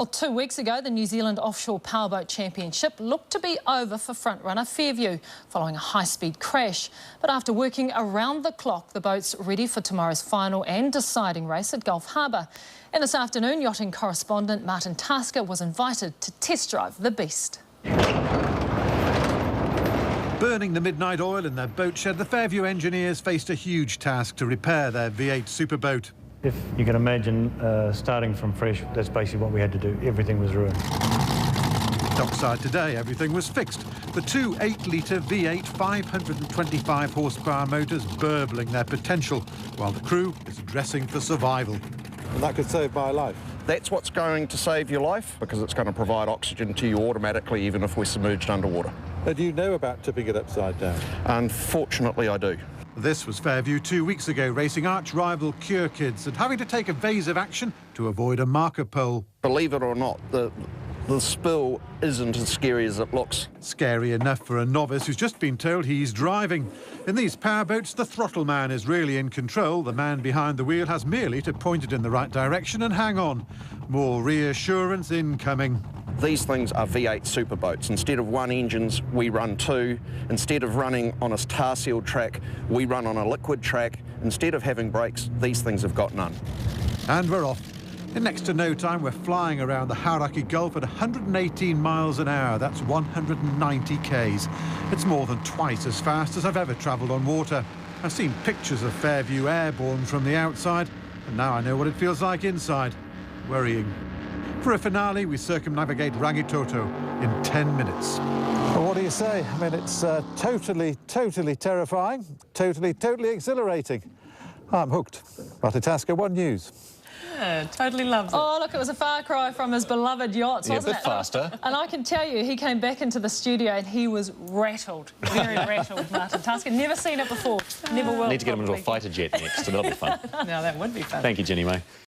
Well, 2 weeks ago, the New Zealand Offshore Powerboat Championship looked to be over for frontrunner Fairview following a high-speed crash. But after working around the clock, the boat's ready for tomorrow's final and deciding race at Gulf Harbour. And this afternoon, yachting correspondent Martin Tasker was invited to test drive the beast. Burning the midnight oil in their boat shed, the Fairview engineers faced a huge task to repair their V8 superboat. If you can imagine starting from fresh, that's basically what we had to do. Everything was ruined. Dockside today, everything was fixed. The two 8-litre V8 525 horsepower motors burbling their potential, while the crew is dressing for survival. And that could save my life. That's what's going to save your life, because it's going to provide oxygen to you automatically, even if we're submerged underwater. Do you know about tipping it upside down? Unfortunately, I do. This was Fairview 2 weeks ago, racing arch-rival Cure Kids and having to take evasive action to avoid a marker pole. Believe it or not, the spill isn't as scary as it looks. Scary enough for a novice who's just been told he's driving. In these powerboats, the throttle man is really in control. The man behind the wheel has merely to point it in the right direction and hang on. More reassurance incoming. These things are V8 superboats. Instead of one engines, we run two. Instead of running on a tar-sealed track, we run on a liquid track. Instead of having brakes, these things have got none. And we're off. In next to no time, we're flying around the Hauraki Gulf at 118 miles an hour. That's 190 k's. It's more than twice as fast as I've ever travelled on water. I've seen pictures of Fairview airborne from the outside, and now I know what it feels like inside. Worrying. For a finale, we circumnavigate Rangitoto in 10 minutes. Well, what do you say? I mean, it's totally terrifying, totally exhilarating. I'm hooked. Martin Tasker, One News. Yeah, totally loves it. Oh, look, it was a far cry from his beloved yachts, wasn't it? A bit faster. And I can tell you, he came back into the studio and he was rattled, very rattled, Martin Tasker. Never seen it before, never will. Need to get him into a probably. fighter jet next, so that'll be fun. No, that would be fun. Thank you, Jenny May.